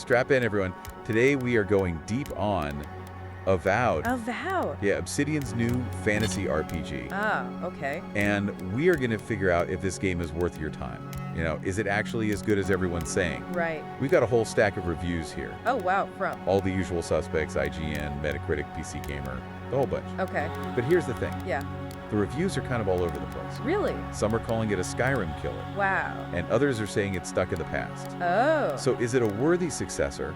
strap in, everyone. Today we are going deep on Avowed. Avowed? Yeah, Obsidian's new fantasy RPG. Ah, okay. And we are going to figure out if this game is worth your time. You know, is it actually as good as everyone's saying? Right. We've got a whole stack of reviews here. Oh, wow, from? All the usual suspects, IGN, Metacritic, PC Gamer, the whole bunch. Okay. But here's the thing. Yeah. The reviews are kind of all over the place. Really? Some are calling it a Skyrim killer. Wow. And others are saying it's stuck in the past. Oh. So is it a worthy successor,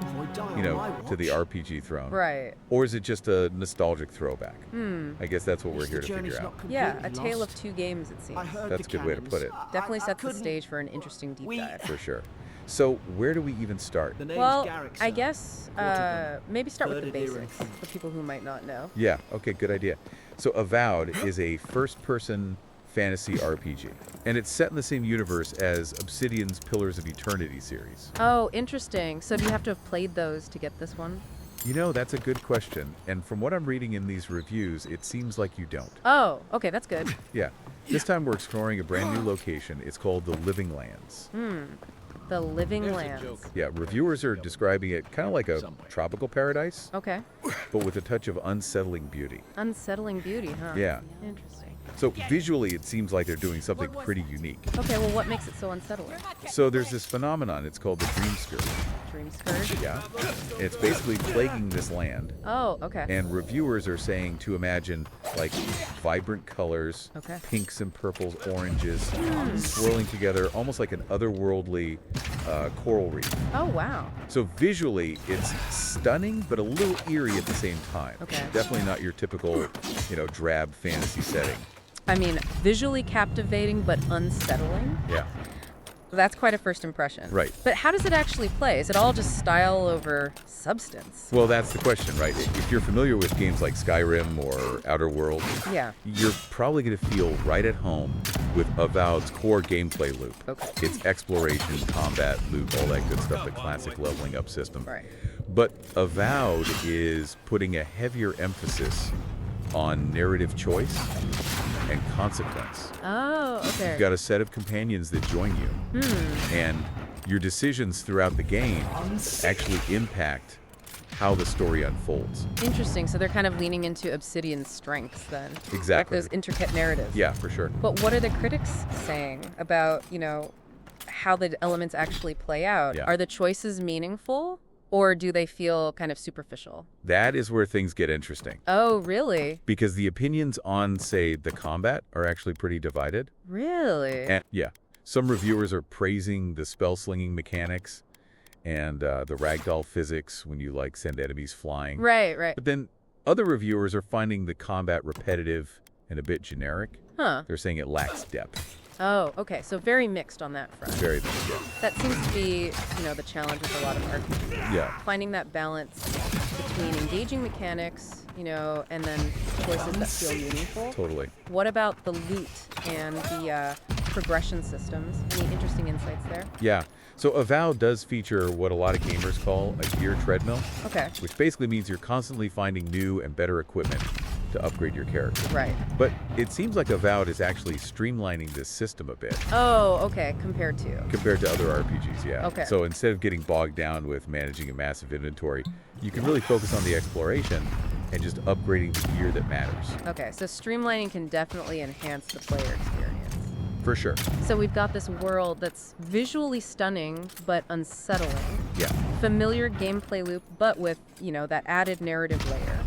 you know, to the RPG throne? Right. Or is it just a nostalgic throwback? Hmm. I guess that's what we're here to figure out. Yeah, a tale of two games, it seems. That's a good way to put it. Definitely sets the stage for an interesting deep dive. For sure. So where do we even start? Well, I guess maybe start with the basics for people who might not know. Yeah, okay, good idea. So Avowed is a first-person fantasy RPG, and it's set in the same universe as Obsidian's Pillars of Eternity series. Oh, interesting. So do you have to have played those to get this one? You know, that's a good question, and from what I'm reading in these reviews, it seems like you don't. Oh, okay, that's good. Yeah. This time we're exploring a brand new location. It's called the Living Lands. The Living Lands. Yeah, reviewers are describing it kind of like a tropical paradise, Okay. but with a touch of unsettling beauty. Unsettling beauty, huh? Yeah. Interesting. So visually, it seems like they're doing something pretty unique. Okay, well, what makes it so unsettling? So there's this phenomenon. It's called the dream scourge. Dream scourge? Yeah. And it's basically plaguing this land. Oh, okay. And reviewers are saying to imagine like vibrant colors, Okay. pinks and purples, oranges, swirling together, almost like an otherworldly coral reef. Oh, wow. So visually, it's stunning, but a little eerie at the same time. Okay. Definitely not your typical, you know, drab fantasy setting. I mean, visually captivating but unsettling. Yeah. That's quite a first impression. Right. But how does it actually play? Is it all just style over substance? Well, that's the question, right? If you're familiar with games like Skyrim or Outer Worlds, Yeah. you're probably going to feel right at home with Avowed's core gameplay loop. Okay. It's exploration, combat, loot, all that good stuff, the classic leveling up system. Right. But Avowed is putting a heavier emphasis on narrative choice and consequence. Oh, okay. You've got a set of companions that join you, and your decisions throughout the game actually impact how the story unfolds. Interesting. So they're kind of leaning into Obsidian's strengths then. Exactly. Like those intricate narratives. Yeah, for sure. But what are the critics saying about, how the elements actually play out? Yeah. Are the choices meaningful or do they feel kind of superficial? That is where things get interesting. Oh, really? Because the opinions on, say, the combat are actually pretty divided. Really? And yeah, some reviewers are praising the spell-slinging mechanics and the ragdoll physics when you, like, send enemies flying. Right, right. But then other reviewers are finding the combat repetitive and a bit generic. Huh. They're saying it lacks depth. Oh, okay. So very mixed on that front. Very much, yeah. That seems to be, the challenge with a lot of RPGs. Yeah. Finding that balance between engaging mechanics, and then choices that feel meaningful. Totally. What about the loot and the progression systems? Any interesting insights there? Yeah. So Avowed does feature what a lot of gamers call a gear treadmill, Okay. which basically means you're constantly finding new and better equipment to upgrade your character. Right. But it seems like Avowed is actually streamlining this system a bit Oh, okay. Compared to. compared to other RPGs, yeah. Okay. So instead of getting bogged down with managing a massive inventory, you can really focus on the exploration and just upgrading the gear that matters. Okay. So streamlining can definitely enhance the player experience. For sure. So we've got this world that's visually stunning but unsettling. Yeah. Familiar gameplay loop, but with, that added narrative layer.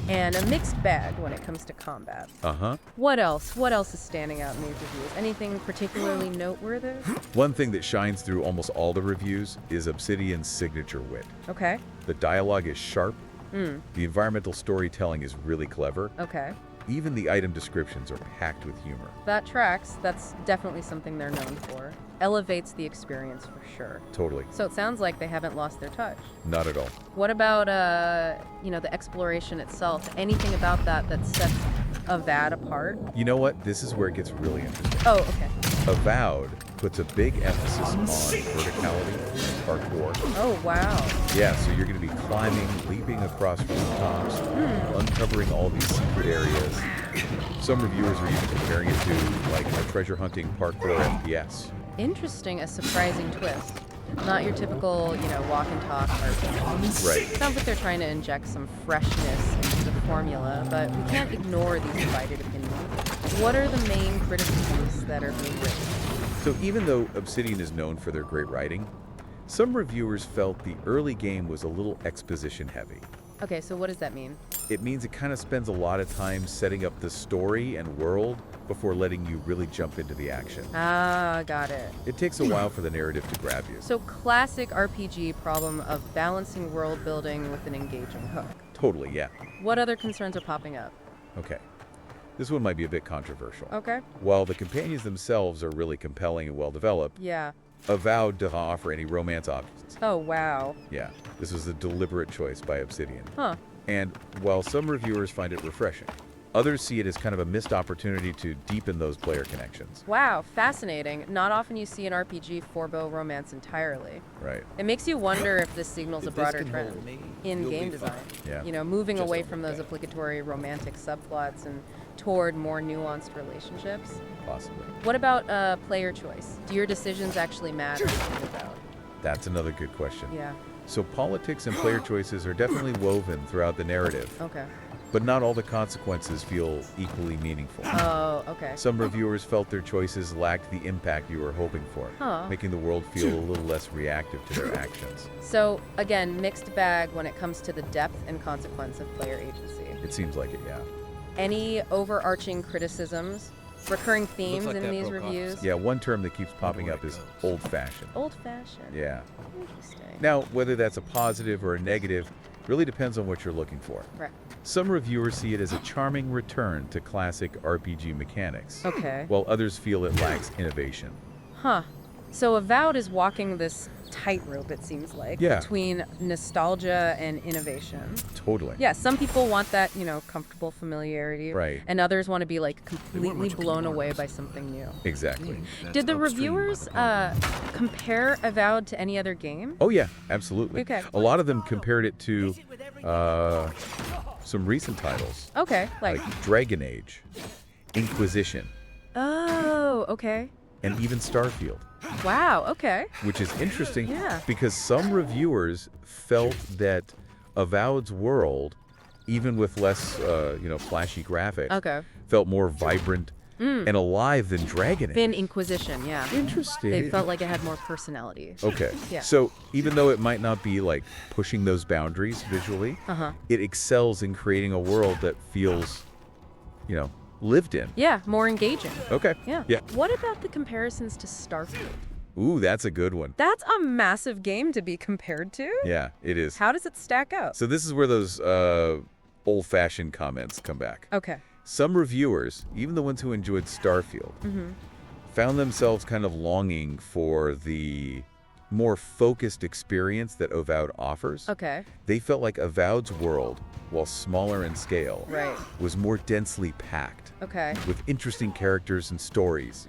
And a mixed bag when it comes to combat. Uh-huh. What else? What else is standing out in these reviews? Anything particularly noteworthy? One thing that shines through almost all the reviews is Obsidian's signature wit. Okay. The dialogue is sharp. The environmental storytelling is really clever. Okay. Even the item descriptions are packed with humor. That tracks. That's definitely something they're known for. Elevates the experience for sure. Totally. So it sounds like they haven't lost their touch. Not at all. What about, the exploration itself? Anything about that sets Avowed apart? You know what? This is where it gets really interesting. Oh, okay. Avowed puts a big emphasis on verticality, parkour. Oh, wow. Yeah, so you're going to be climbing, leaping across rooftops, uncovering all these secret areas. Some reviewers are even comparing it to like a treasure hunting parkour FPS. Interesting, a surprising twist. Not your typical, walk and talk RPG. Right. Sounds like they're trying to inject some freshness into the formula, but we can't ignore these divided opinions. What are the main criticisms that are being raised? So even though Obsidian is known for their great writing, some reviewers felt the early game was a little exposition heavy. Okay, so what does that mean? It means it kind of spends a lot of time setting up the story and world before letting you really jump into the action. Ah, got it. It takes a while for the narrative to grab you. So classic RPG problem of balancing world building with an engaging hook. Totally, yeah. What other concerns are popping up? Okay. This one might be a bit controversial. Okay. While the companions themselves are really compelling and well-developed, Yeah. Avowed doesn't offer any romance options. Oh, wow. Yeah, this was a deliberate choice by Obsidian. Huh. And while some reviewers find it refreshing, others see it as kind of a missed opportunity to deepen those player connections. Wow, fascinating. Not often you see an RPG forego romance entirely. Right. It makes you wonder if this signals a If this broader can trend hold me, in you'll game be fine. design. Yeah. Moving Just away over from those there. obligatory romantic subplots and toward more nuanced relationships. Possibly. What about player choice? Do your decisions actually matter? About? That's another good question. Yeah. So politics and player choices are definitely woven throughout the narrative, Okay. but not all the consequences feel equally meaningful. Oh, okay. Some reviewers felt their choices lacked the impact you were hoping for, Huh. making the world feel a little less reactive to their actions. So, again, mixed bag when it comes to the depth and consequence of player agency. It seems like it, yeah. Any overarching criticisms, recurring themes like in that these broke off. reviews? Yeah, one term that keeps popping where up it is goes. old-fashioned. Old-fashioned. Yeah. Interesting. Now, whether that's a positive or a negative really depends on what you're looking for. Right. Some reviewers see it as a charming return to classic RPG mechanics, Okay. while others feel it lacks innovation. Huh. So Avowed is walking this tightrope, it seems like, Yeah. between nostalgia and innovation. Totally. Yeah, some people want that, comfortable familiarity. Right. And others want to be, completely blown away by something new. Exactly. Did the reviewers compare Avowed to any other game? Oh, yeah, absolutely. Okay. A lot of them compared it to some recent titles, Okay, like Dragon Age, Inquisition, Oh, okay. and even Starfield, Wow, okay. which is interesting Yeah. because some reviewers felt that Avowed's world, even with less, flashy graphics, Okay. felt more vibrant and alive than Dragon Age. Then Inquisition, yeah. Interesting. It felt like it had more personality. Okay. Yeah. So even though it might not be like pushing those boundaries visually, Uh-huh. it excels in creating a world that feels, lived in. Yeah, more engaging. Okay. Yeah. Yeah. What about the comparisons to Starfield? Ooh, that's a good one. That's a massive game to be compared to. Yeah, it is. How does it stack up? So this is where those old-fashioned comments come back. Okay. Some reviewers, even the ones who enjoyed Starfield, found themselves kind of longing for the more focused experience that Avowed offers. Okay. They felt like Avowed's world, while smaller in scale, Right. was more densely packed, Okay. with interesting characters and stories,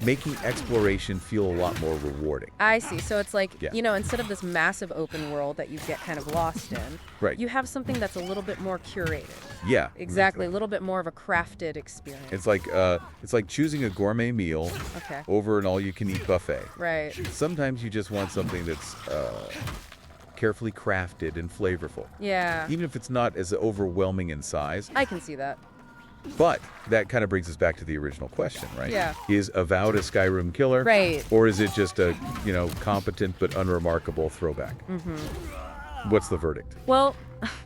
making exploration feel a lot more rewarding. I see. So it's like, Yeah. instead of this massive open world that you get kind of lost in, Right. you have something that's a little bit more curated. Yeah, Exactly. A little bit more of a crafted experience. It's like choosing a gourmet meal Okay. over an all-you-can-eat buffet. Right. Sometimes you just want something that's carefully crafted and flavorful, Yeah. even if it's not as overwhelming in size. I can see that. But that kind of brings us back to the original question, right? Yeah. Is Avowed a Skyrim killer? Right. Or is it just a, competent but unremarkable throwback? What's the verdict? Well,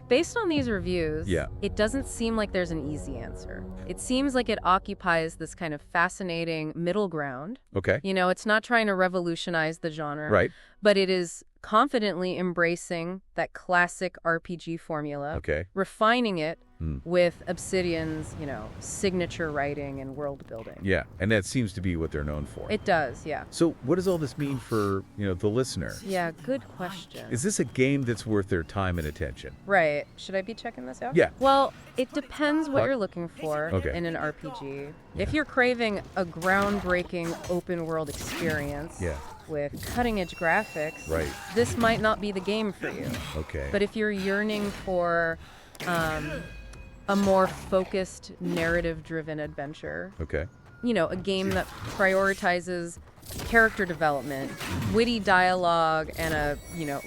based on these reviews, Yeah. it doesn't seem like there's an easy answer. It seems like it occupies this kind of fascinating middle ground. Okay. It's not trying to revolutionize the genre. Right. But it is confidently embracing that classic RPG formula, Okay. refining it with Obsidian's, signature writing and world building. Yeah. And that seems to be what they're known for. It does, yeah. So what does all this mean for, the listener? Yeah, good question. Is this a game that's worth their time and attention? Right. Should I be checking this out? Yeah. Well, it depends what What? you're looking for Okay. in an RPG. If you're craving a groundbreaking open world experience Yeah. with cutting edge graphics, Right. this might not be the game for you. Okay. But if you're yearning for a more focused, narrative driven adventure, Okay. a game that prioritizes character development, witty dialogue, and a,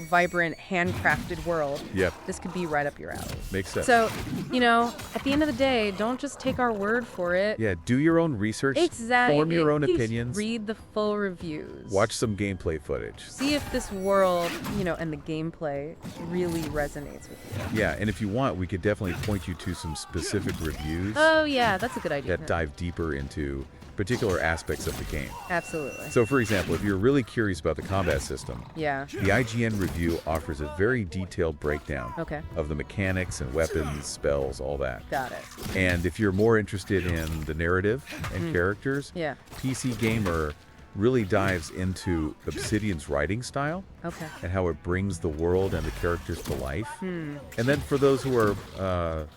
vibrant, handcrafted world, Yep. this could be right up your alley. Makes sense. So, at the end of the day, don't just take our word for it. Yeah, do your own research. Exactly. Form your own opinions. Read the full reviews. Watch some gameplay footage. See if this world, and the gameplay really resonates with you. Yeah, and if you want, we could definitely point you to some specific reviews Oh, yeah, that's a good idea. that dive deeper into particular aspects of the game. Absolutely. So, for example, if you're really curious about the combat system, Yeah. the IGN review offers a very detailed breakdown Okay. of the mechanics and weapons, spells, all that. Got it. And if you're more interested in the narrative and characters, Yeah. PC Gamer really dives into Obsidian's writing style Okay. and how it brings the world and the characters to life. And then for those who are,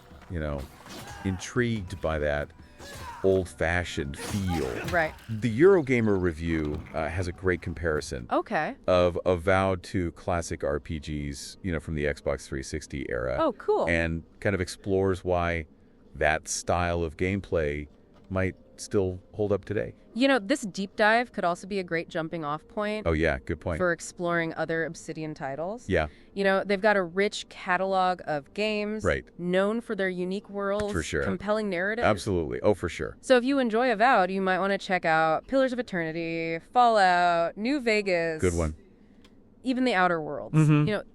intrigued by that old-fashioned feel, Right. the Eurogamer review has a great comparison Okay. of Avowed to classic RPGs, from the Xbox 360 era. Oh, cool. And kind of explores why that style of gameplay might still hold up today. This deep dive could also be a great jumping off point Oh, yeah, good point. for exploring other Obsidian titles. Yeah, They've got a rich catalog of games Right. known for their unique worlds, For sure. compelling narratives. absolutely. Oh, for sure. So if you enjoy Avowed, you might want to check out Pillars of Eternity, Fallout, New Vegas. Good one. Even the Outer Worlds.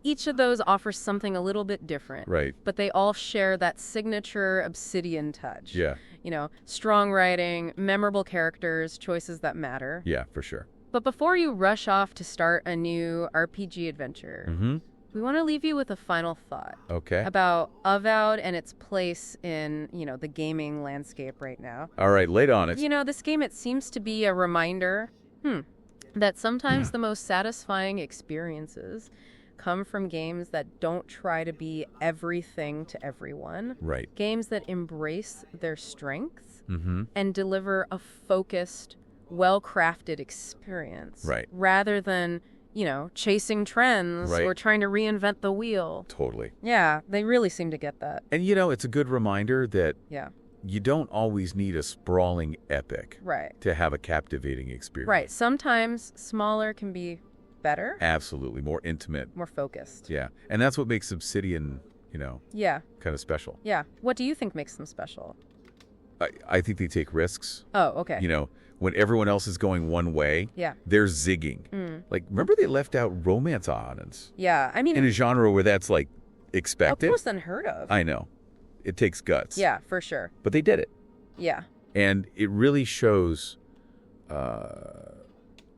Each of those offers something a little bit different. Right. But they all share that signature Obsidian touch. Yeah, Strong writing, memorable characters, choices that matter. yeah, for sure. But before you rush off to start a new RPG adventure, Mm-hmm. we want to leave you with a final thought Okay. about Avowed and its place in, the gaming landscape right now. All right, late on it. This game, it seems to be a reminder, that sometimes the most satisfying experiences come from games that don't try to be everything to everyone. Right. Games that embrace their strengths Mm-hmm. and deliver a focused, well-crafted experience. Right. Rather than, chasing trends Right. or trying to reinvent the wheel. Totally. Yeah, they really seem to get that. And, it's a good reminder that Yeah, you don't always need a sprawling epic right. to have a captivating experience. Right. Sometimes smaller can be better, Absolutely. More intimate. more focused. Yeah. And that's what makes Obsidian, Yeah, kind of special. yeah. What do you think makes them special? I think they take risks. Oh, okay. When everyone else is going one way, Yeah. they're zigging. Like, remember they left out romance odds Yeah, I mean, in a genre where that's, like, of expected? course unheard of. I know. It takes guts. Yeah, for sure. But they did it. Yeah. And it really shows,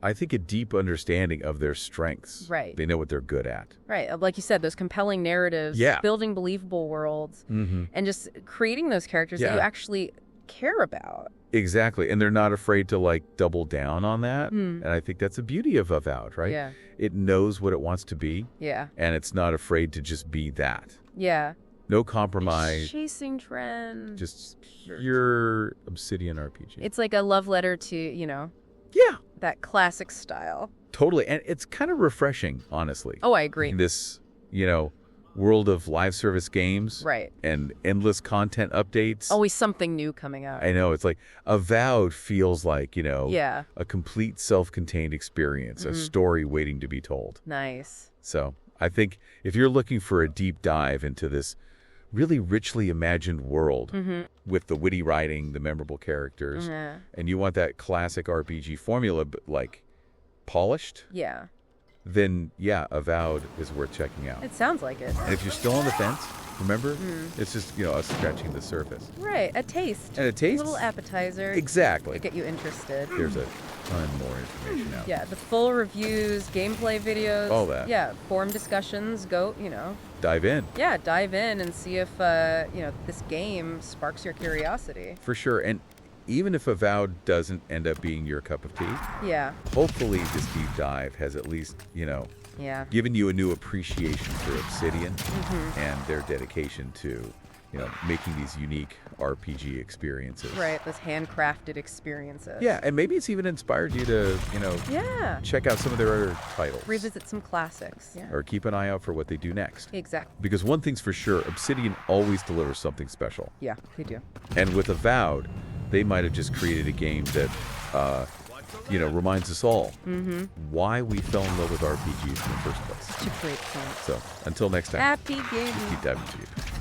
I think, a deep understanding of their strengths. Right. They know what they're good at. Right. Like you said, those compelling narratives, Yeah. building believable worlds, Mm-hmm. and just creating those characters that Yeah. you actually care about. Exactly. And they're not afraid to, like, double down on that. And I think that's the beauty of Avowed, right? Yeah. It knows what it wants to be, Yeah. and it's not afraid to just be that. Yeah. No compromise, Chasing trends. just pure Obsidian RPG. It's like a love letter to, Yeah, that classic style. totally. And it's kind of refreshing, honestly. Oh, I agree. This, world of live service games. Right. And endless content updates. Always something new coming out. I know. It's like Avowed feels like, Yeah. a complete self-contained experience, a story waiting to be told. Nice. So I think if you're looking for a deep dive into this really richly imagined world with the witty writing, the memorable characters, and you want that classic RPG formula, but like polished, Yeah. then yeah, Avowed is worth checking out. It sounds like it. And if you're still on the fence, remember, it's just, us scratching the surface. Right. A taste. And a taste? A little appetizer. Exactly. To get you interested. There's a ton more information out. Yeah, the full reviews, gameplay videos. All that. Yeah, forum discussions. Go, Dive in. Yeah, dive in and see if, this game sparks your curiosity. For sure. And even if Avowed doesn't end up being your cup of tea, Yeah, hopefully this deep dive has at least, yeah. given you a new appreciation for Obsidian and their dedication to, making these unique RPG experiences. Right, those handcrafted experiences. Yeah, and maybe it's even inspired you to, Yeah. check out some of their other titles. Revisit some classics. Yeah. Or keep an eye out for what they do next. Exactly. Because one thing's for sure, Obsidian always delivers something special. Yeah, they do. And with Avowed, they might have just created a game that reminds us all why we fell in love with RPGs in the first place. It's a great point. So until next time, Happy gaming. keep diving deep.